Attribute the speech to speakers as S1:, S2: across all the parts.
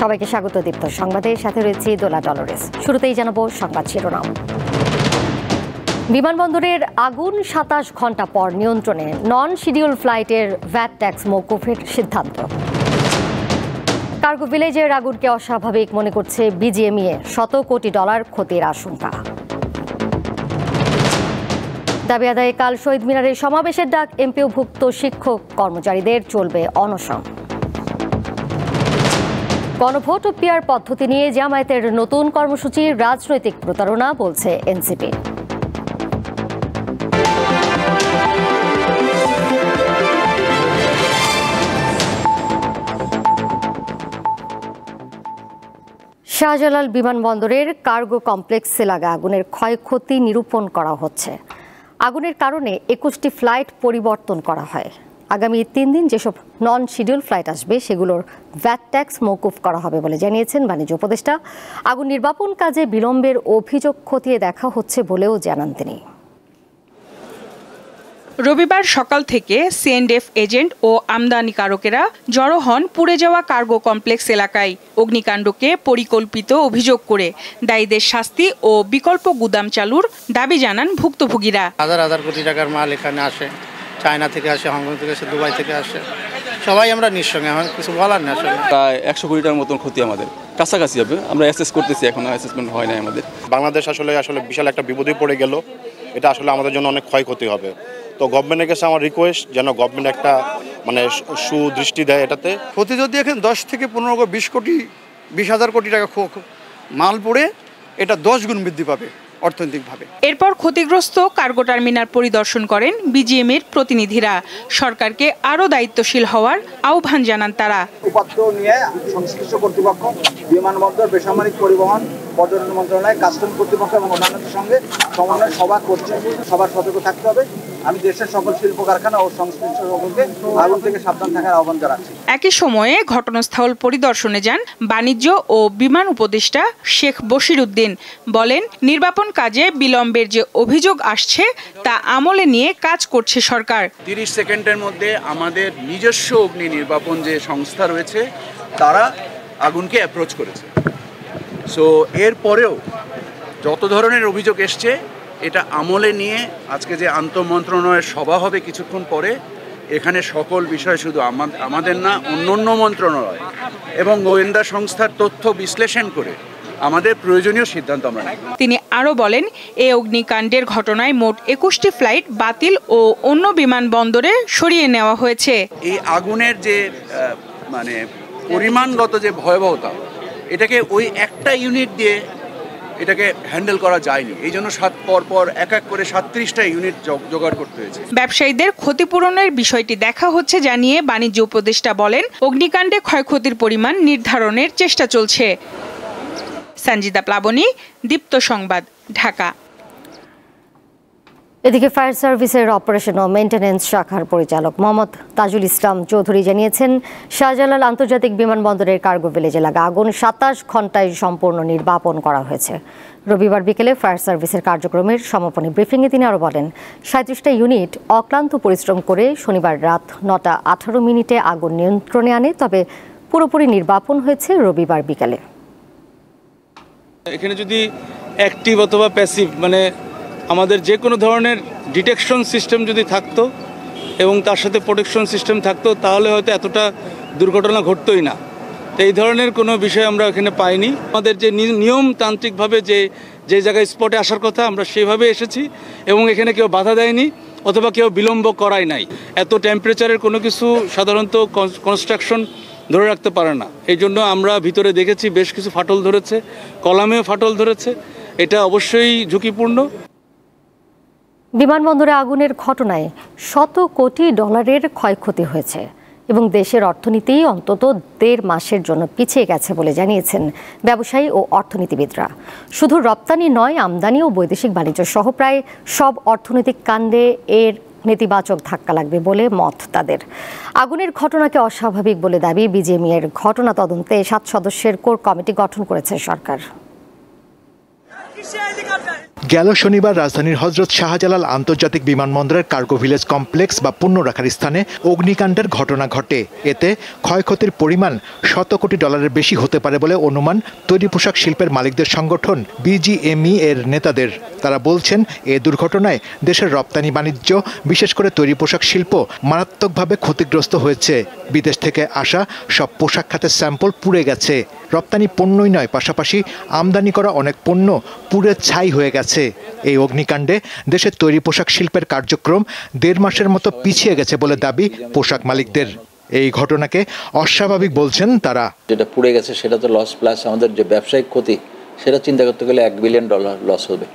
S1: সবাইকে স্বাগত দীপ্ত সংবাদের সাথে রয়েছে দোলা ডলরেস। শুরুতেই জানাবো সংবাদ শিরোনাম। বিমানবন্দরের আগুন ২৭ ঘন্টা পর নিয়ন্ত্রণে, নন শিডিউল ফ্লাইটের ভ্যাট ট্যাক্স মওকুফের সিদ্ধান্ত। কার্গো ভিলেজের আগুনকে অস্বাভাবিক মনে করছে বিজিএমইএ, $100 কোটি ক্ষতির আশঙ্কা। দাবি আদায়ে কাল শহীদ মিনারে সমাবেশের ডাক, এমপিওভুক্ত শিক্ষক কর্মচারীদের চলবে অনশন। গণভোট ও পিআর পদ্ধতি নিয়ে জামায়াতের নতুন কর্মসূচি রাজনৈতিক প্রতারণা, বলছে এনসিপি। শাহজালাল বিমানবন্দরের কার্গো কমপ্লেক্সে লাগা আগুনের ক্ষয়ক্ষতি নিরূপণ করা হচ্ছে। আগুনের কারণে 21টি ফ্লাইট পরিবর্তন করা হয়। আগামী 3 দিন যেসব নন শিডিউল ফ্লাইট আসবে সেগুলোর ভ্যাট ট্যাক্স মওকুফ করা হবে বলে জানিয়েছেন বাণিজ্য উপদেষ্টা। আগুন নির্বাপন কাজে বিলম্বের অভিযোগ খতিয়ে দেখা হচ্ছে বলেও জানান তিনি।
S2: রবিবার সকাল থেকে সিএনডিএফ এজেন্ট ও আমদানিকারকেরা জড়ো হন পুড়ে যাওয়া কার্গো কমপ্লেক্স এলাকায়। অগ্নিকাণ্ডকে পরিকল্পিত অভিযোগ করে দায়ীদের শাস্তি ও বিকল্প গুদাম চালুর দাবি জানান ভুক্তভোগীরা।
S3: হাজার হাজার কোটি টাকার মাল এখানে আসে, চায়না থেকে আসে, হংকং থেকে আসে, দুবাই থেকে আসে, সবাই আমরা নিঃসঙ্গে, আমার কিছু বলার না।
S4: প্রায় 100 কোটি টাকার মতন ক্ষতি আমাদের কাছাকাছি হবে। আমরা অ্যাসেস করতেছি, এখনো অ্যাসেসমেন্ট হয় নাই আমাদের।
S5: বাংলাদেশ আসলে বিশাল একটা বিপদে পড়ে গেল। এটা আসলে আমাদের জন্য অনেক ক্ষয়ক্ষতি হবে। তো গভর্নমেন্টের কাছে আমার রিকোয়েস্ট যেন গভর্নমেন্ট একটা সুদৃষ্টি দেয় এটাতে।
S6: ক্ষতি যদি এখানে 10 থেকে 15 20 হাজার কোটি টাকা মাল পড়ে, এটা 10 গুণ বৃদ্ধি পাবে অর্থনৈতিকভাবে।
S2: এরপর ক্ষতিগ্রস্ত কার্গো টার্মিনাল পরিদর্শন করেন বিজিএমইএর প্রতিনিধিরা। সরকারকে আরও দায়িত্বশীল হওয়ার আহ্বান জানান তারা।
S7: উপাত্ত নিয়ে সংশ্লিষ্ট কর্তৃপক্ষ, বিমানবন্দর, বেসামরিক পরিবহন, পর্যটন মন্ত্রণালয়, কাস্টম কর্তৃপক্ষ এবং অন্যান্যদের সঙ্গে সমন্বয় সভা করছে। সবার সতর্ক থাকতে হবে। আমি দেশের সকল শিল্প কারখানা ও সংশ্লিষ্ট সকলকে আগুন থেকে সাবধান থাকার আহ্বান জানাচ্ছি।
S2: একই সময়ে ঘটনাস্থল পরিদর্শনে যান বাণিজ্য ও বিমান উপদেষ্টা শেখ বশির উদ্দিন। বলেন, নির্বাপন কাজে বিলম্বের যে অভিযোগ আসছে তা আমলে নিয়ে কাজ করছে সরকার।
S8: 30 সেকেন্ডের মধ্যে আমাদের নিজস্ব অগ্নি নির্বাপন যে সংস্থা রয়েছে তারা আগুনকে অ্যাপ্রোচ করেছে। সো এরপরেও যত ধরনের অভিযোগ এসছে এটা আমলে নিয়ে আজকে যে আন্তঃমন্ত্রণালয়ের সভা হবে কিছুক্ষণ পরে, এখানে সকল বিষয় শুধু আমাদের না, অন্য মন্ত্রণালয় এবং গোয়েন্দা সংস্থার তথ্য বিশ্লেষণ করে আমাদের প্রয়োজনীয় সিদ্ধান্ত আমরা নেব।
S2: তিনি আরও বলেন, এই অগ্নিকাণ্ডের ঘটনায় মোট 21টি ফ্লাইট বাতিল ও অন্য বিমানবন্দরে সরিয়ে নেওয়া হয়েছে।
S8: এই আগুনের যে পরিমাণগত যে ভয়াবহতা, এটাকে ওই একটা ইউনিট দিয়ে এটাকে হ্যান্ডেল করা যায়নি। এই জন্য পর এক এক করে 37টা ইউনিট জোগাড় করতে হয়েছে।
S2: ব্যবসায়ীদের ক্ষতিপূরণের বিষয়টি দেখা হচ্ছে জানিয়ে বাণিজ্য উপদেষ্টা বলেন, অগ্নিকাণ্ডে ক্ষয়ক্ষতির পরিমাণ নির্ধারণের চেষ্টা চলছে। সঞ্জিদা প্লাবনী, দীপ্ত সংবাদ, ঢাকা।
S1: এদিকে ফায়ার সার্ভিসের অপারেশন ও মেইনটেনেন্স শাখার পরিচালক মোহাম্মদ তাজুল ইসলাম চৌধুরী জানিয়েছেন, শাহজালাল আন্তর্জাতিক বিমানবন্দরের কার্গো ভিলেজে লাগা আগুন 27 ঘন্টায় সম্পূর্ণ নির্বাপন করা হয়েছে। রবিবার বিকেলে ফায়ার সার্ভিসের কার্যক্রমের সমাপনী ব্রিফিংয়ে তিনি আরও বলেন, 37টা ইউনিট অক্লান্ত পরিশ্রম করে শনিবার রাত 9:18 আগুন নিয়ন্ত্রণে আনে, তবে পুরোপুরি নির্বাপন হয়েছে রবিবার বিকেলে।
S4: এখানে যদি অ্যাক্টিভ অথবা প্যাসিভ আমাদের যে কোনো ধরনের ডিটেকশন সিস্টেম যদি থাকতো এবং তার সাথে প্রোটেকশন সিস্টেম থাকতো, তাহলে হয়তো এতটা দুর্ঘটনা ঘটতোই না। তো এই ধরনের কোনো বিষয় আমরা এখানে পাইনি। আমাদের যে নিয়মতান্ত্রিকভাবে যে জায়গায় স্পটে আসার কথা, আমরা সেভাবে এসেছি এবং এখানে কেউ বাধা দেয়নি অথবা কেউ বিলম্ব করাই নাই। এত টেম্পারেচারের কোনো কিছু সাধারণত কনস্ট্রাকশন ধরে রাখতে পারে না। এই জন্য আমরা ভিতরে দেখেছি বেশ কিছু ফাটল ধরেছে, কলামেও ফাটল ধরেছে। এটা অবশ্যই ঝুঁকিপূর্ণ।
S1: বিমানবন্দরে আগুনের ঘটনায় $100 কোটি ক্ষয়ক্ষতি হয়েছে এবং দেশের অর্থনীতি অন্তত 1.5 মাসের জন্য পিছিয়ে গেছে বলে জানিয়েছেন ব্যবসায়ী ও অর্থনীতিবিদরা। শুধু রপ্তানি নয়, আমদানি ও বৈদেশিক বাণিজ্য সহ প্রায় সব অর্থনৈতিক কাণ্ডে এর নেতিবাচক ধাক্কা লাগবে বলে মত তাদের। আগুনের ঘটনাকে অস্বাভাবিক বলে দাবি বিজিএমইএর। ঘটনা তদন্তে 7 সদস্যের কোর কমিটি গঠন করেছে সরকার।
S9: গেল শনিবার রাজধানীর হযরত শাহজালাল আন্তর্জাতিক বিমানবন্দরের কার্গো ভিলেজ কমপ্লেক্স বা পণ্য রাখার স্থানে অগ্নিকাণ্ডের ঘটনা ঘটে। এতে ক্ষয়ক্ষতির পরিমাণ $100 কোটি বেশি হতে পারে বলে অনুমান তৈরি পোশাক শিল্পের মালিকদের সংগঠন বিজিএমই এর নেতাদের। তারা বলছেন, এ দুর্ঘটনায় দেশের রপ্তানি বাণিজ্য, বিশেষ করে তৈরি পোশাক শিল্প মারাত্মকভাবে ক্ষতিগ্রস্ত হয়েছে। বিদেশ থেকে আসা সব পোশাক খাতের স্যাম্পল পুড়ে গেছে। রপ্তানি পণ্যই নয়, পাশাপাশি আমদানি করা অনেক পণ্য পুড়ে ছাই হয়ে গেছে। এই অগ্নিকাণ্ডে দেশের তৈরি পোশাক শিল্পের কার্যক্রম 1.5 মাসের মতো পিছিয়ে গেছে বলে দাবি পোশাক মালিকদের। এই ঘটনাকে অস্বাভাবিক বলছেন তারা।
S10: যেটা পুড়ে গেছে সেটা তো লস, প্লাস আমাদের যে ব্যবসায়িক ক্ষতি সেটা চিন্তা করতে গেলে $1 বিলিয়ন লস হবে,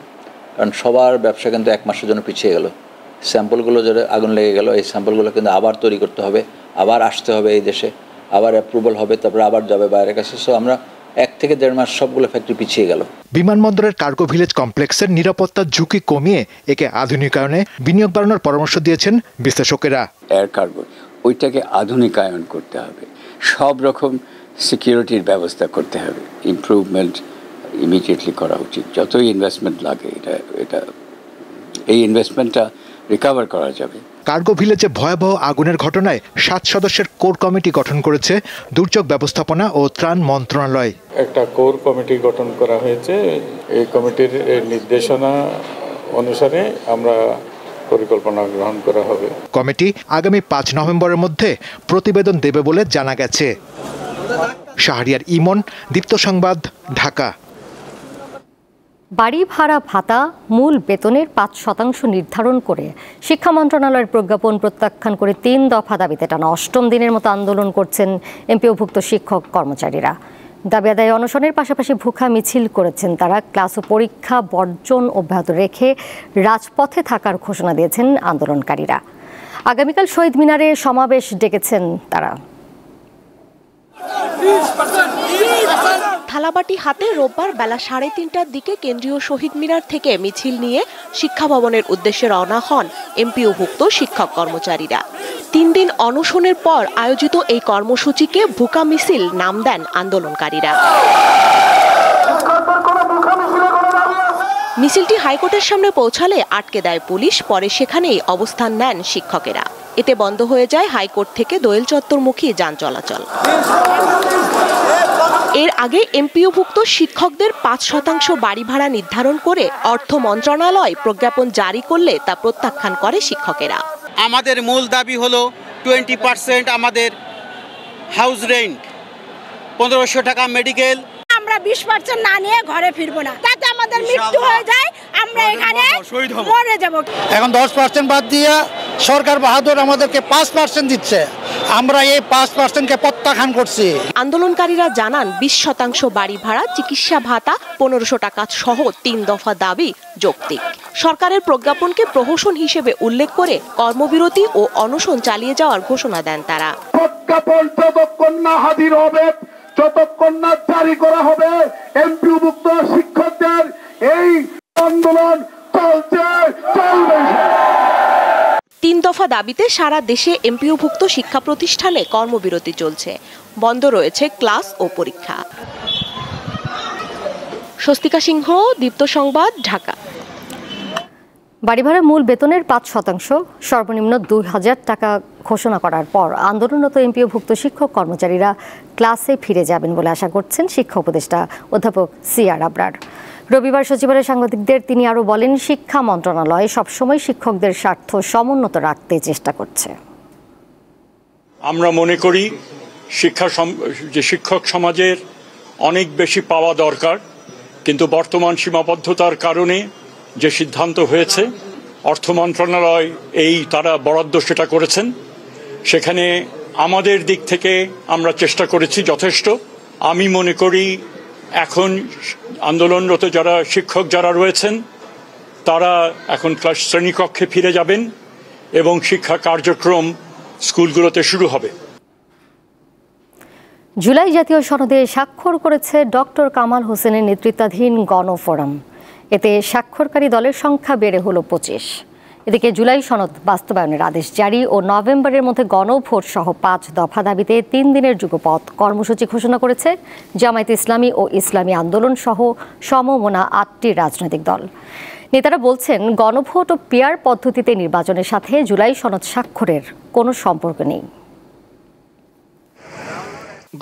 S10: কারণ সবার ব্যবসা কিন্তু 1 মাসের জন্য পিছিয়ে গেল। স্যাম্পলগুলো যেটা আগুন লেগে গেল, এই স্যাম্পলগুলো কিন্তু আবার তৈরি করতে হবে, আবার আসতে হবে এই দেশে, আবার অ্যাপ্রুভাল হবে, তারপরে আবার যাবে বাইরের কাছে। সো আমরা 1 থেকে 1.5 মাস সবগুলো ফ্যাক্টরি পিছিয়ে গেল।
S9: বিমানবন্দরের কার্গো ভিলেজ কমপ্লেক্সের নিরাপত্তার ঝুঁকি কমিয়ে একে আধুনিকায়নে বিনিয়োগ বাড়ানোর পরামর্শ দিয়েছেন বিশ্লেষকেরা।
S11: এয়ার কার্গো ওইটাকে আধুনিকায়ন করতে হবে, সব রকম সিকিউরিটির ব্যবস্থা করতে হবে, ইমপ্রুভমেন্ট ইমিডিয়েটলি করা উচিত। যতই ইনভেস্টমেন্ট লাগে এই ইনভেস্টমেন্টটা রিকভার করা যাবে।
S9: কার্গো ভিলেজে ভয়াবহ আগুনের ঘটনায় 7 সদস্যের কোর কমিটি গঠন করেছে দুর্যোগ ব্যবস্থাপনা ও ত্রাণ মন্ত্রণালয়।
S12: একটা কোর কমিটি গঠন করা হয়েছে। এই কমিটির নির্দেশনা অনুসারে আমরা পরিকল্পনা গ্রহণ করা হবে।
S9: কমিটি আগামী 5 নভেম্বরের মধ্যে প্রতিবেদন দেবে বলে জানা গেছে। শাহরিয়ার ইমন, দীপ্ত সংবাদ, ঢাকা।
S1: বাড়ি ভাড়া ভাতা মূল বেতনের 5% নির্ধারণ করে শিক্ষা মন্ত্রণালয়ের প্রজ্ঞাপন প্রত্যাখ্যান করে 3 দফা দাবিতে টানা 8ম দিনের মতো আন্দোলন করছেন এমপিওভুক্ত শিক্ষক কর্মচারীরা। দাবি আদায়ে অনশনের পাশাপাশি ভুখা মিছিল করেছেন তারা। ক্লাস ও পরীক্ষা বর্জন অব্যাহত রেখে রাজপথে থাকার ঘোষণা দিয়েছেন আন্দোলনকারীরা। আগামীকাল শহীদ মিনারে সমাবেশ ডেকেছেন তারা।
S13: থালাবাটি হাতে রোববার বেলা 3:30টার দিকে কেন্দ্রীয় শহীদ মিনার থেকে মিছিল নিয়ে শিক্ষা ভবনের উদ্দেশ্যে রওনা হন এমপিওভুক্ত শিক্ষক কর্মচারীরা। 3 দিন অনশনের পর আয়োজিত এই কর্মসূচিকে ভুকা মিছিল নাম দেন আন্দোলনকারীরা। মিছিলটি হাইকোর্টের সামনে পৌঁছালে আটকে দেয় পুলিশ, পরে সেখানেই অবস্থান নেন শিক্ষকেরা। এতে বন্ধ হয়ে যায় হাইকোর্ট থেকে দোয়েল চত্বরমুখী যান চলাচল। এর আগে এমপিওভুক্ত শিক্ষকদের 5% বাড়ি ভাড়া নির্ধারণ করে অর্থ মন্ত্রণালয় প্রজ্ঞাপন জারি করলে তা প্রত্যাখ্যান করে শিক্ষকেরা।
S14: আমাদের মূল দাবি হলো 20% আমাদের হাউস রেন্ট, 1500 টাকা মেডিকেল।
S15: আমরা 20% না নিয়ে ঘরে ফিরবো না, তাতে আমাদের মৃত্যু হয়ে যায়, আমরা এখানে মরে যাব।
S3: এখন 10% বাদ দিয়ে সরকার বাহাদুর আমাদেরকে 5% দিচ্ছে, আমরা এই 5%কে প্রত্যাখ্যান করছি।
S13: আন্দোলনকারীরা জানান 20% বাড়ি ভাড়া, চিকিৎসা ভাতা, 1500 টাকা সহ 3 দফা দাবি যৌক্তিক। সরকারের প্রজ্ঞাপনকে প্রহসন হিসেবে উল্লেখ করে কর্মবিরতি ও অনশন চালিয়ে যাওয়ার ঘোষণা দেন তারা।
S16: প্রজ্ঞাপন যতক্ষণ না হাজির হবে, যতক্ষণ না জারি করা হবে, এমপিওভুক্ত শিক্ষকদের এই আন্দোলন চলবে।
S13: 3 দফা দাবিতে সারা দেশে এমপিওভুক্ত শিক্ষা প্রতিষ্ঠানে কর্মবিরতি চলছে, বন্ধ রয়েছে ক্লাস ও পরীক্ষা। স্বস্তিকা সিংহ, দীপ্ত সংবাদ, ঢাকা।
S1: বাড়ি ভাড়া মূল বেতনের 5% সর্বনিম্ন 2000 টাকা ঘোষণা করার পর আন্দোলনরত এমপিওভুক্ত শিক্ষক কর্মচারীরা ক্লাসে ফিরে যাবেন বলে আশা করছেন শিক্ষা উপদেষ্টা অধ্যাপক সিআর আবরার। রবিবার সচিবালয়ে সাংবাদিকদের তিনি আরও বলেন, শিক্ষা মন্ত্রণালয় সবসময় শিক্ষকদের স্বার্থ সমুন্নত রাখতে চেষ্টা করছে।
S17: আমরা মনে করি শিক্ষক সমাজের অনেক বেশি পাওয়া দরকার, কিন্তু বর্তমান সীমাবদ্ধতার কারণে যে সিদ্ধান্ত হয়েছে, অর্থ মন্ত্রণালয় তারা বরাদ্দ সেটা করেছেন, সেখানে আমাদের দিক থেকে আমরা চেষ্টা করেছি যথেষ্ট। আমি মনে করি এখন আন্দোলনরত শিক্ষক যারা রয়েছেন তারা এখন শ্রেণীকক্ষে ফিরে যাবেন এবং শিক্ষা কার্যক্রম স্কুলগুলোতে শুরু হবে।
S1: জুলাই জাতীয় সনদে স্বাক্ষর করেছে ডক্টর কামাল হোসেনের নেতৃত্বাধীন গণফোরাম। এতে স্বাক্ষরকারী দলের সংখ্যা বেড়ে হলো 25। এদিকে জুলাই সনদ বাস্তবায়নের আদেশ জারি ও নভেম্বরের মধ্যে গণভোট সহ 5 দফা দাবিতে 3 দিনের যুগপৎ কর্মসূচি ঘোষণা করেছে জামায়াতে ইসলামী ও ইসলামী আন্দোলন সহ সমমনা 8টি রাজনৈতিক দল। নেতারা বলছেন, গণভোট ও পিআর পদ্ধতিতে নির্বাচনের সাথে জুলাই সনদ স্বাক্ষরের কোনো সম্পর্ক নেই।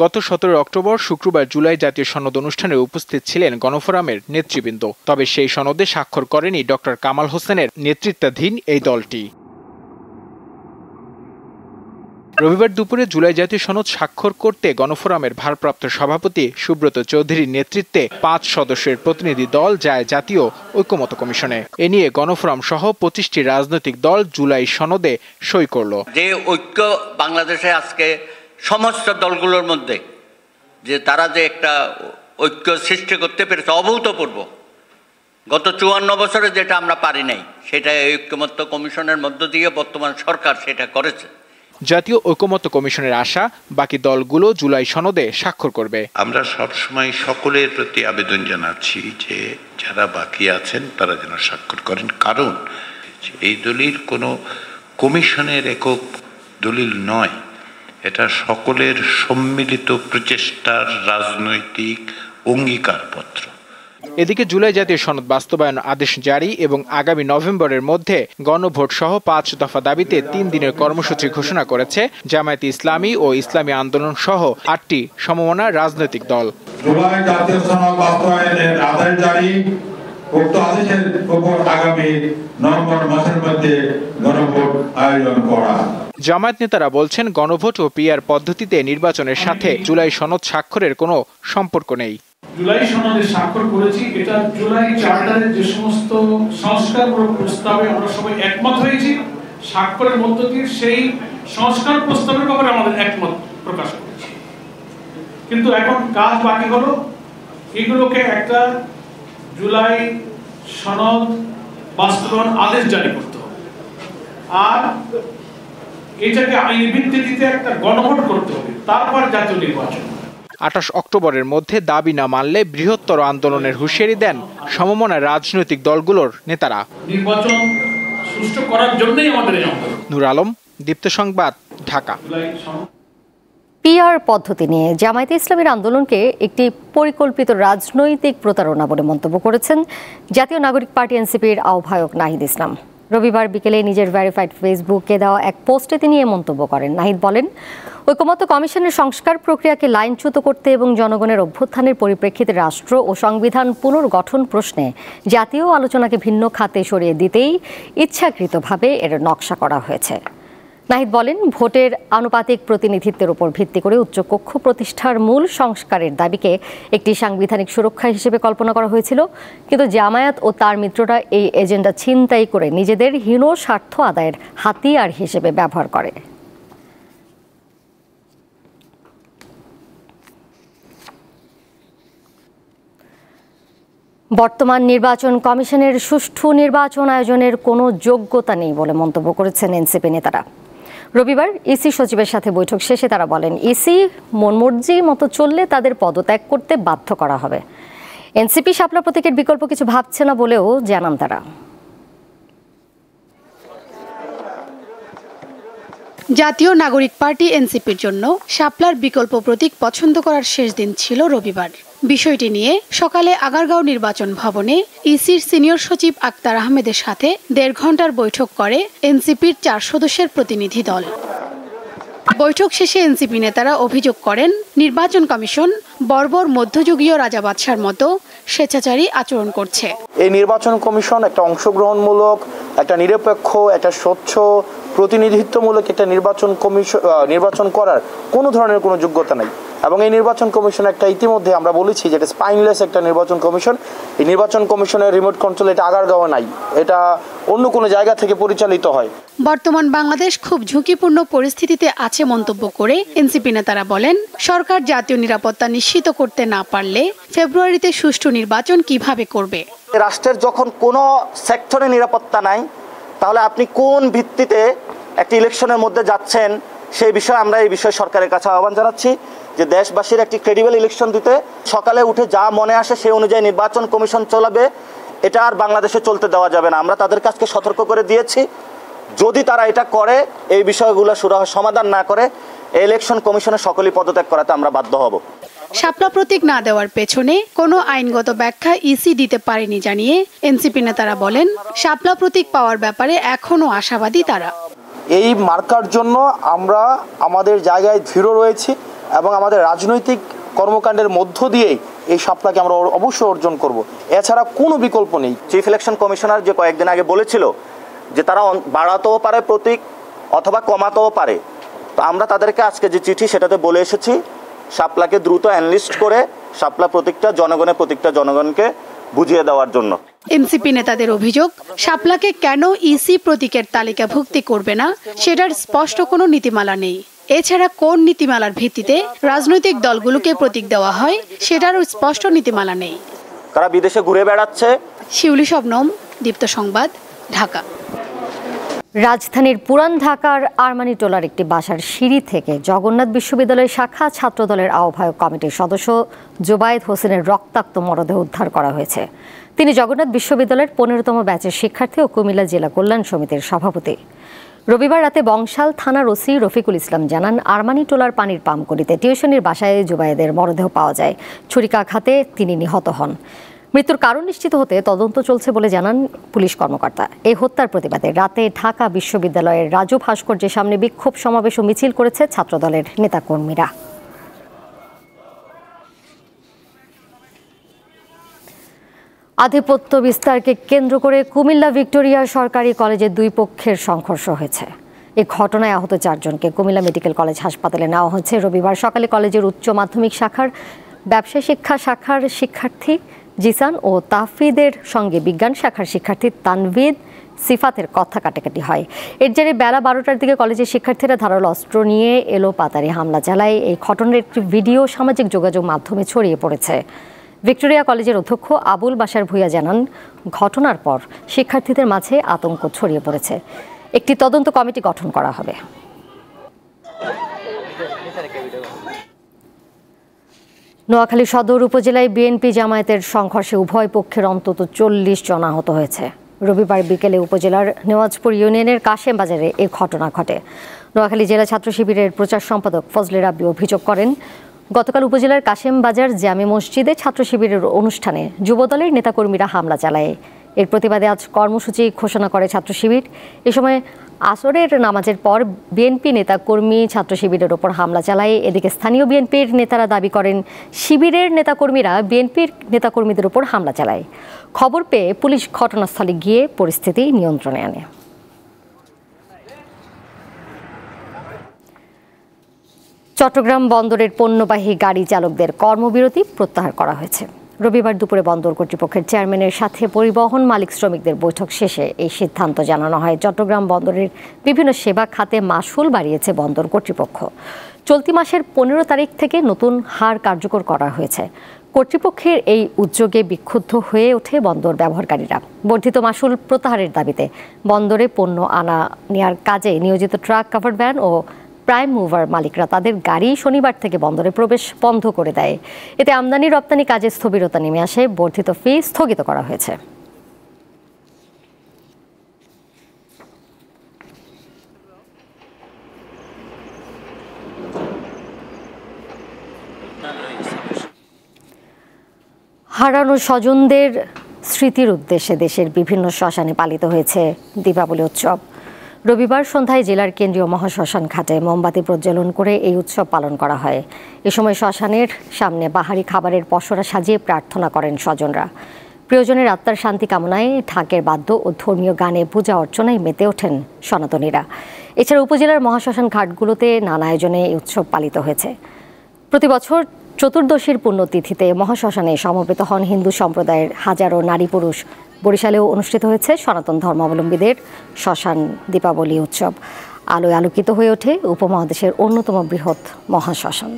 S18: গত 17 অক্টোবর শুক্রবার জুলাই জাতীয় সনদ অনুষ্ঠানে উপস্থিত ছিলেন গণফোরামের নেতৃবৃন্দ। তবে সেই সনদে স্বাক্ষর করেনি ডক্টর কামাল হোসেনের নেতৃত্বাধীন এই দলটি। রবিবার দুপুরে জুলাই জাতীয় সনদ স্বাক্ষর করতে গণফোরামের ভারপ্রাপ্ত সভাপতি সুব্রত চৌধুরীর নেতৃত্বে 5 সদস্যের প্রতিনিধি দল যায় জাতীয় ঐকমত্য কমিশনে। এ নিয়ে গণফোরাম সহ 25টি রাজনৈতিক দল জুলাই সনদে সই করল।
S19: যে ঐক্য বাংলাদেশে আজকে সমস্ত দলগুলোর মধ্যে যে তারা যে একটা ঐক্য সৃষ্টি করতে পেরেছে অভূতপূর্ব, গত 54 বছরে যেটা আমরা পারি নাই, সেটা এই ঐকমত্য কমিশনের মধ্য দিয়ে বর্তমান সরকার সেটা করেছে।
S18: জাতীয় ঐকমত্য কমিশনের আশা বাকি দলগুলো জুলাই সনদে স্বাক্ষর করবে।
S20: আমরা সবসময় সকলের প্রতি আবেদন জানাচ্ছি যে যারা বাকি আছেন তারা যেন স্বাক্ষর করেন, কারণ এই দলিল কোনো কমিশনের একক দলিল নয়, এটা সকলের সম্মিলিত প্রচেষ্টার রাজনৈতিক অঙ্গীকারপত্র।
S18: এদিকে জুলাই জাতীয় সনদ বাস্তবায়ন আদেশ জারি এবং আগামী নভেম্বরের মধ্যে গণভোট সহ 5 দফা দাবিতে 3 দিনের কর্মসূচি ঘোষণা করেছে জামায়াতে ইসলামী ও ইসলামী আন্দোলন সহ 8টি সমমনা রাজনৈতিক দল।
S16: জুলাই জাতীয় সনদ বাস্তবায়নের আদেশ জারি, উক্ত আদেশের উপর আগামী নভেম্বর মাসের মধ্যে গণভোট আয়োজন করা।
S18: জামায়াত নেতারা বলছেন, গণভোট ও পিআর পদ্ধতিতে নির্বাচনের সাথে জুলাই সনদ স্বাক্ষরের কোনো সম্পর্ক নেই।
S21: জুলাই সনদে স্বাক্ষর করেছি, এটা জুলাই চার্টারের যে সমস্ত সংস্কারমূলক প্রস্তাবে আমরা সবাই একমত হয়েছি, স্বাক্ষরের মধ্য দিয়ে সেই সংস্কার প্রস্তাবের ব্যাপারে আমাদের একমত প্রকাশ করেছি। কিন্তু এখন কাজ বাকি হলো এগুলোকে একটা জুলাই সনদ বাস্তবায়ন আদেশ জারি করতে হবে, আর এটাকে আইনি ভিত্তিতে একটা গণভোট করতে হবে, তারপর জাতীয় নির্বাচন।
S18: 28 অক্টোবরের মধ্যে দাবি না মানলে বৃহত্তর আন্দোলনের হুঁশিয়ারি দেন সমমনা রাজনৈতিক দলগুলোর নেতারা।
S21: নির্বাচন সুষ্ঠু করার জন্যই আমাদের এই আন্দোলন।
S18: নূর আলম, দীপ্ত সংবাদ, ঢাকা।
S1: পিআর পদ্ধতি নিয়ে জামায়াতে ইসলামীর আন্দোলনকে একটি পরিকল্পিত রাজনৈতিক প্রতারণা বলে মন্তব্য করেছেন জাতীয় নাগরিক পার্টি এনসিপির আহ্বায়ক নাহিদ ইসলাম। রবিবার বিকেলে নিজের ভেরিফাইড ফেসবুকে দেওয়া এক পোস্টে তিনি এ মন্তব্য করেন। নাহিদ বলেন, ঐকমত্য কমিশনের সংস্কার প্রক্রিয়াকে লাইনচ্যুত করতে এবং জনগণের অভ্যুত্থানের পরিপ্রেক্ষিতে রাষ্ট্র ও সংবিধান পুনর্গঠন প্রশ্নে জাতীয় আলোচনাকে ভিন্ন খাতে সরিয়ে দিতেই ইচ্ছাকৃতভাবে এর নকশা করা হয়েছে। নাহিদ বলেন, ভোটের আনুপাতিক প্রতিনিধিত্বের উপর ভিত্তি করে উচ্চকক্ষ প্রতিষ্ঠার মূল সংস্কারের দাবিকে একটি সাংবিধানিক সুরক্ষা হিসেবে কল্পনা করা হয়েছিল, কিন্তু জামায়াত ও তার মিত্ররা এই এজেন্ডা ছিনতাই করে নিজেদের হীন স্বার্থ আদায়ের হাতিয়ার হিসেবে ব্যবহার করে। বর্তমান নির্বাচন কমিশনের সুষ্ঠু নির্বাচন আয়োজনের কোনো যোগ্যতা নেই বলে মন্তব্য করেছেন এনসিপি নেতারা। রবিবার ইসি সচিবের সাথে বৈঠক শেষে তারা বলেন, ইসি মনমর্জি মতো চললে তাদের পদত্যাগ করতে বাধ্য করা হবে। এনসিপি শাপলা প্রতীকের বিকল্প কিছু ভাবছে না বলেও জানান তারা।
S22: জাতীয় নাগরিক পার্টি এনসিপির জন্য শাপলার বিকল্প প্রতীক পছন্দ করার শেষ দিন ছিল রবিবার। বিষয়টি নিয়ে সকালে আগারগাঁও নির্বাচন ভবনে ইসির সিনিয়র সচিব আক্তার আহমেদের সাথে 1.5 ঘন্টার বৈঠক করে এনসিপির 4 সদস্যের প্রতিনিধি দল। বৈঠক শেষে এনসিপি নেতারা অভিযোগ করেন, নির্বাচন কমিশন বর্বর মধ্যযুগীয় রাজা বাদশার মতো স্বেচ্ছাচারী আচরণ করছে।
S23: এই নির্বাচন কমিশন একটা অংশগ্রহণমূলক, একটা নিরপেক্ষ, একটা স্বচ্ছ, প্রতিনিধিত্বমূলক একটা নির্বাচন করার কোনো ধরনের কোনো যোগ্যতা নেই। এবং এই নির্বাচন কমিশন একটা ইতিমধ্যে আমরা বলেছি যে এটা স্পাইনলেস একটা নির্বাচন কমিশন। এই নির্বাচন কমিশনের রিমোট কন্ট্রোল এটা আগারগাঁওয়ে নাই, এটা অন্য কোনো জায়গা থেকে পরিচালিত হয়।
S22: বর্তমান বাংলাদেশ খুব ঝুঁকিপূর্ণ পরিস্থিতিতে আছে মন্তব্য করে এনসিপি নেতারা বলেন, সরকার জাতীয় নিরাপত্তা নিশ্চিত করতে না পারলে ফেব্রুয়ারিতে সুষ্ঠু নির্বাচন কিভাবে করবে?
S23: রাষ্ট্রের যখন কোনো সেক্টরে নিরাপত্তা নাই, তাহলে আপনি কোন ভিত্তিতে একটি ইলেকশনের মধ্যে যাচ্ছেন সেই বিষয়ে আমরা এই বিষয়ে সরকারের কাছে আহ্বান জানাচ্ছি যে দেশবাসীর একটি ক্রেডিবল ইলেকশন দিতে সকালে উঠে যা মনে আসে সেই অনুযায়ী নির্বাচন কমিশন চলাবে, এটা আর বাংলাদেশে চলতে দেওয়া যাবে না। আমরা তাদের কাছে সতর্ক করে দিয়েছি, যদি তারা এটা করে, এই বিষয়গুলো সমাধান না করে, এই ইলেকশন কমিশনের সকলেই পদত্যাগ করাতে আমরা বাধ্য হব।
S22: শাপলা প্রতীক না দেওয়ার পেছনে কোনো আইনগত ব্যাখ্যা ইসি দিতে পারেনি জানিয়ে এনসিপি নেতারা বলেন, শাপলা প্রতীক পাওয়ার ব্যাপারে এখনও আশাবাদী তারা।
S23: এই মার্কার জন্য আমরা আমাদের জায়গায় দৃঢ় রয়েছি এবং আমাদের রাজনৈতিক কর্মকাণ্ডের মধ্য দিয়েই এই শাপলাকে আমরা অবশ্যই অর্জন করব। এছাড়া কোনো বিকল্প নেই। চিফ ইলেকশন কমিশনার যে কয়েকদিন আগে বলেছিল যে তারা বাড়াতেও পারে প্রতীক অথবা কমাতেও পারে, তো আমরা তাদেরকে আজকে যে চিঠি সেটাতে বলে এসেছি শাপলাকে দ্রুত অ্যানলিস্ট করে শাপলা প্রতীকটা জনগণের প্রতীকটা জনগণকে বুঝিয়ে দেওয়ার জন্য।
S22: এনসিপি নেতাদের অভিযোগ, শাপলাকে কেন ইসি প্রতীকের তালিকাভুক্তি করবে না সেটার স্পষ্ট কোনো নীতিমালা নেই। এছাড়া কোন নীতিমালার ভিত্তিতে রাজনৈতিক দলগুলোকে প্রতীক দেওয়া হয় সেটারও স্পষ্ট নীতিমালা নেই।
S23: তারা বিদেশে ঘুরে বেড়াচ্ছে।
S22: শিউলি শবনম, দীপ্ত সংবাদ, ঢাকা।
S1: রাজধানীর পুরান ঢাকার আরমানিটোলার একটি বাসার সিঁড়ি থেকে জগন্নাথ বিশ্ববিদ্যালয় শাখা ছাত্রদলের আহ্বায়ক কমিটির সদস্য জোবায়েদ হোসেনের রক্তাক্ত মরদেহ উদ্ধার করা হয়েছে। তিনি জগন্নাথ বিশ্ববিদ্যালয়ের 15তম ব্যাচের শিক্ষার্থী ও কুমিল্লা জেলা কল্যাণ সমিতির সভাপতি। রবিবার রাতে বংশাল থানার ওসি রফিকুল ইসলাম জানান, আরমানিটোলার পানির পাম্পগুলিতে টিউশনির বাসায় জোবায়েদের মরদেহ পাওয়া যায়। ছুরিকাঘাতে তিনি নিহত হন। মৃত্যুর কারণ নিশ্চিত হতে তদন্ত চলছে বলে জানান পুলিশ কর্মকর্তা। এই হত্যার প্রতিবাদে রাতে ঢাকা বিশ্ববিদ্যালয়ের রাজু ভাস্কর্যের সামনে বিক্ষোভ সমাবেশ ও মিছিল করেছে ছাত্রদলের নেতাকর্মীরা। আধিপত্য বিস্তারকে কেন্দ্র করে কুমিল্লা ভিক্টোরিয়া সরকারি কলেজে দুই পক্ষের সংঘর্ষ হয়েছে। এই ঘটনায় আহত 4 জনকে কুমিল্লা মেডিকেল কলেজ হাসপাতালে নেওয়া হয়েছে। রবিবার সকালে কলেজের উচ্চ মাধ্যমিক শাখার ব্যবসায় শিক্ষা শাখার শিক্ষার্থী জিসান ও তাহফিদের সঙ্গে বিজ্ঞান শাখার শিক্ষার্থী তানভিদ সিফাতের কথা কাটাকাটি হয়। এর জেরে বেলা 12টার দিকে কলেজের শিক্ষার্থীরা ধারালো অস্ত্র নিয়ে এলোপাতাড়ি হামলা চালায়। এই ঘটনার একটি ভিডিও সামাজিক যোগাযোগ মাধ্যমে ছড়িয়ে পড়েছে। ভিক্টোরিয়া কলেজের অধ্যক্ষ আবুল বাশার ভুইয়া জানান, ঘটনার পর শিক্ষার্থীদের মাঝে আতঙ্ক ছড়িয়ে পড়েছে। একটি তদন্ত কমিটি গঠন করা হবে। নোয়াখালী সদর উপজেলায় বিএনপি জামায়াতের সংঘর্ষে উভয় পক্ষের অন্তত 40 জন আহত হয়েছে। রবিবার বিকেলে উপজেলার নেওয়াজপুর ইউনিয়নের কাশেম বাজারে এই ঘটনা ঘটে। নোয়াখালী জেলা ছাত্র শিবিরের প্রচার সম্পাদক ফজলে রাব্বি অভিযোগ করেন, গতকাল উপজেলার কাশেম বাজার জামে মসজিদে ছাত্র শিবিরের অনুষ্ঠানে যুবদলের নেতাকর্মীরা হামলা চালায়। এর প্রতিবাদে আজ কর্মসূচি ঘোষণা করে ছাত্র শিবির। এ সময় আসরের নামাজের পর বিএনপি নেতাকর্মী ছাত্র শিবিরের ওপর হামলা চালায়। এদিকে স্থানীয় বিএনপির নেতারা দাবি করেন, শিবিরের নেতাকর্মীরা বিএনপির নেতাকর্মীদের ওপর হামলা চালায়। খবর পেয়ে পুলিশ ঘটনাস্থলে গিয়ে পরিস্থিতি নিয়ন্ত্রণে আনে। চট্টগ্রাম বন্দরের পণ্যবাহী গাড়ি চালকদের কর্মবিরতি প্রত্যাহার করা হয়েছে। রবিবার দুপুরে বন্দর কর্তৃপক্ষের চেয়ারম্যানের সাথে পরিবহন মালিক শ্রমিকদের বৈঠক শেষে এই সিদ্ধান্ত জানানো হয়। চট্টগ্রাম বন্দরের বিভিন্ন সেবা খাতে মাশুল বাড়িয়েছে বন্দর কর্তৃপক্ষ। চলতি মাসের 15 তারিখ থেকে নতুন হার কার্যকর করা হয়েছে। কর্তৃপক্ষের এই উদ্যোগে বিক্ষুব্ধ হয়ে ওঠে বন্দর ব্যবহারকারীরা। বর্ধিত মাশুল প্রত্যাহারের দাবিতে বন্দরে পণ্য আনা নেয়ার কাজে নিয়োজিত ট্রাক, কাভার্ড ভ্যান ও প্রাইম মুভার মালিকরা তাদের গাড়ি শনিবার থেকে বন্দরে প্রবেশ বন্ধ করে দেয়। এতে আমদানি রপ্তানি কাজে স্থবিরতা নেমে আসে। বর্ধিত ফি স্থগিত করা হয়েছে। হারানো স্বজনদের স্মৃতির উদ্দেশ্যে দেশের বিভিন্ন শ্মশানে পালিত হয়েছে দীপাবলি উৎসব। রবিবার সন্ধ্যায় জেলার কেন্দ্রীয় মহাশ্মশান ঘাটে মোমবাতি প্রজ্বলন করে এই উৎসব পালন করা হয়। এ সময় শ্মশানের সামনে বাহারি খাবারের পসরা সাজিয়ে প্রার্থনা করেন স্বজনরা। প্রিয়জনের আত্মার শান্তি কামনায় ঢাকের বাদ্য ও ধর্মীয় গানে পূজা অর্চনায় মেতে ওঠেন সনাতনীরা। এছাড়া উপজেলার মহাশ্মশান ঘাটগুলোতে নানা আয়োজনে এই উৎসব পালিত হয়েছে। প্রতি বছর চতুর্দশীর পুণ্যতিথিতে মহাশ্মশানে সমবেত হন হিন্দু সম্প্রদায়ের হাজারো নারী পুরুষ। বরিশালেও অনুষ্ঠিত হয়েছে সনাতন ধর্মাবলম্বীদের শ্মশান দীপাবলি উৎসব। আলোয় আলোকিত হয়ে ওঠে উপমহাদেশের অন্যতম বৃহৎ মহাশ্মশান।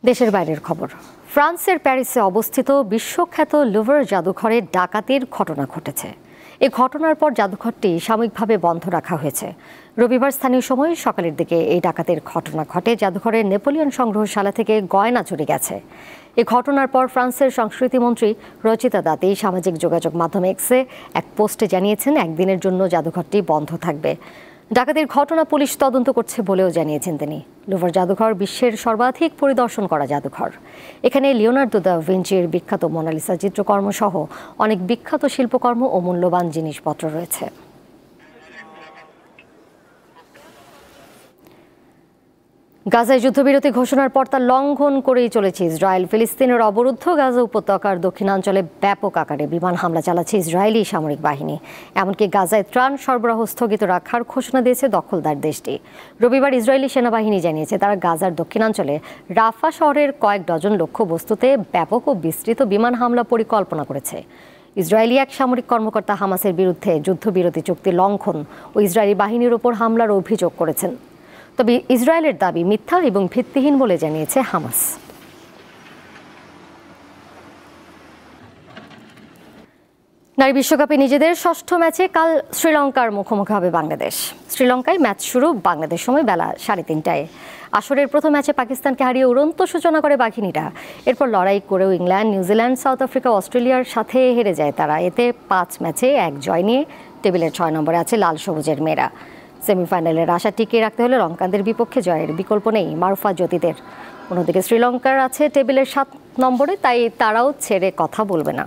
S1: দেশের বাইরের খবর। ফ্রান্সের প্যারিসে অবস্থিত বিশ্বখ্যাত লুভর জাদুঘরে ডাকাতির ঘটনা ঘটেছে। এই ঘটনার পর জাদুঘরটি সাময়িকভাবে বন্ধ রাখা হয়েছে। রবিবার স্থানীয় সময় সকালের দিকে এই ডাকাতির ঘটনা ঘটে। জাদুঘরের নেপোলিয়ন সংগ্রহশালা থেকে গয়না চুরি গেছে। এই ঘটনার পর ফ্রান্সের সংস্কৃতিমন্ত্রী রচিতা দাতি সামাজিক যোগাযোগ মাধ্যম এক্সে এক পোস্টে জানিয়েছেন, একদিনের জন্য জাদুঘরটি বন্ধ থাকবে। ডাকাতির ঘটনা পুলিশ তদন্ত করছে বলেও জানিয়েছেন তিনি। লুভার জাদুঘর বিশ্বের সর্বাধিক পরিদর্শন করা জাদুঘর। এখানে লিওনার্দো দা ভিঞ্চির বিখ্যাত মোনালিসা চিত্রকর্ম সহ অনেক বিখ্যাত শিল্পকর্ম ও মূল্যবান জিনিসপত্র রয়েছে। গাজায় যুদ্ধবিরতি ঘোষণার পর তা লঙ্ঘন করেই চলেছে ইসরায়েল। ফিলিস্তিনের অবরুদ্ধ গাজা উপত্যকার দক্ষিণাঞ্চলে ব্যাপক আকারে বিমান হামলা চালাচ্ছে ইসরায়েলি সামরিক বাহিনী। এমনকি গাজায় ত্রাণ সরবরাহ স্থগিত রাখার ঘোষণা দিয়েছে দখলদার দেশটি। রবিবার ইসরায়েলি সেনাবাহিনী জানিয়েছে তারা গাজার দক্ষিণাঞ্চলে রাফা শহরের কয়েক ডজন লক্ষ্যবস্তুতে ব্যাপক ও বিস্তৃত বিমান হামলা পরিকল্পনা করেছে। ইসরায়েলি এক সামরিক কর্মকর্তা হামাসের বিরুদ্ধে যুদ্ধবিরতি চুক্তি লঙ্ঘন ও ইসরায়েলি বাহিনীর ওপর হামলার অভিযোগ করেছেন। তবে ইসরায়েলের দাবি মিথ্যা এবং ভিত্তিহীন বলে জানিয়েছে হামাস। নারী বিশ্বকাপে নিজেদের ষষ্ঠ ম্যাচে কাল শ্রীলঙ্কার মুখোমুখি হবে বাংলাদেশ। শ্রীলঙ্কায় ম্যাচ শুরু বাংলাদেশ সময় বেলা 3:30টায়। আসরের প্রথম ম্যাচে পাকিস্তানকে হারিয়ে উড়ন্ত সূচনা করে বাঘিনীরা। এরপর লড়াই করেও ইংল্যান্ড, নিউজিল্যান্ড, সাউথ আফ্রিকা, অস্ট্রেলিয়ার সাথে হেরে যায় তারা। এতে 5 ম্যাচে 1 জয় নিয়ে টেবিলের 6 নম্বরে আছে লাল সবুজের মেয়েরা। সেমিফাইনালের আশা টিকিয়ে রাখতে হলে লঙ্কানদের বিপক্ষে জয়ের বিকল্প নেই মারুফা জ্যোতিদের। অন্যদিকে শ্রীলঙ্কার আছে টেবিলের 7 নম্বরে, তাই তারাও ছেড়ে কথা বলবে না।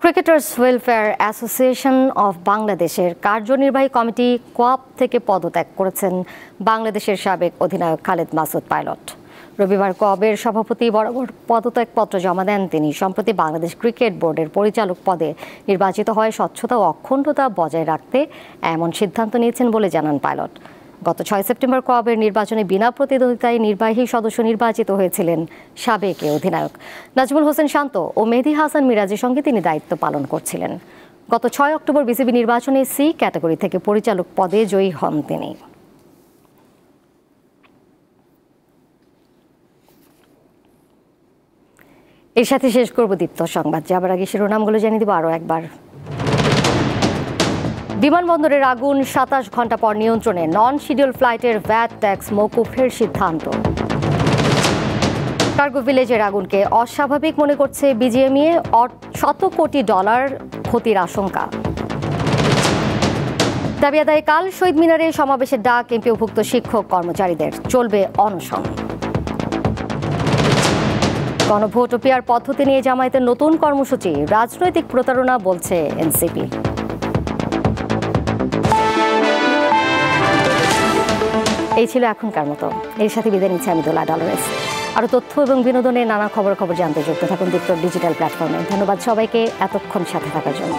S1: ক্রিকেটার্স ওয়েলফেয়ার অ্যাসোসিয়েশন অফ বাংলাদেশের কার্যনির্বাহী কমিটি কোয়াপ থেকে পদত্যাগ করেছেন বাংলাদেশের সাবেক অধিনায়ক খালেদ মাসুদ পাইলট। রবিবার কোয়াবের সভাপতি বরাবর পদত্যাগপত্র জমা দেন তিনি। সম্প্রতি বাংলাদেশ ক্রিকেট বোর্ডের পরিচালক পদে নির্বাচিত হয়ে স্বচ্ছতা ও অখণ্ডতা বজায় রাখতে এমন সিদ্ধান্ত নিয়েছেন বলে জানান পাইলট। গত 6 সেপ্টেম্বর কোয়াবের নির্বাচনে বিনা প্রতিদ্বন্দ্বিতায় নির্বাহী সদস্য নির্বাচিত হয়েছিলেন সাবেক নাজমুল হোসেন শান্ত ও মেহেদী হাসান মিরাজের সঙ্গে তিনি দায়িত্ব পালন করছিলেন। গত 6 অক্টোবর বিসিবি নির্বাচনে সি ক্যাটাগরি থেকে পরিচালক পদে জয়ী হন তিনি। এর সাথে শেষ করব দীপ্ত সংবাদ। যাবার আগে শিরোনামগুলো জানিয়ে দেব আরও একবার। বিমানবন্দরের আগুন 27 ঘন্টা পর নিয়ন্ত্রণে। নন শিডিউল ফ্লাইটের ভ্যাট ট্যাক্স মওকুফের সিদ্ধান্ত। কার্গো ভিলেজের আগুনকে অস্বাভাবিক মনে করছে বিজিএমইএ। $100 কোটি ক্ষতির আশঙ্কা। দাবি আদায়ে কাল শহীদ মিনারে সমাবেশের ডাক এমপিওভুক্ত শিক্ষক কর্মচারীদের। চলবে অনশন। গণভোট ও পিআর পদ্ধতি নিয়ে জামায়াতের নতুন কর্মসূচি। রাজনৈতিক প্রতারণা বলছে এনসিপি। এই ছিল এখনকার মতো। এর সাথে বিদায় নিচ্ছে আমি দোলা ডলরেস। আরও তথ্য এবং বিনোদনের নানা খবর জানতে যুক্ত থাকুন দীপ্ত ডিজিটাল প্ল্যাটফর্মে। ধন্যবাদ সবাইকে এতক্ষণ সাথে থাকার জন্য।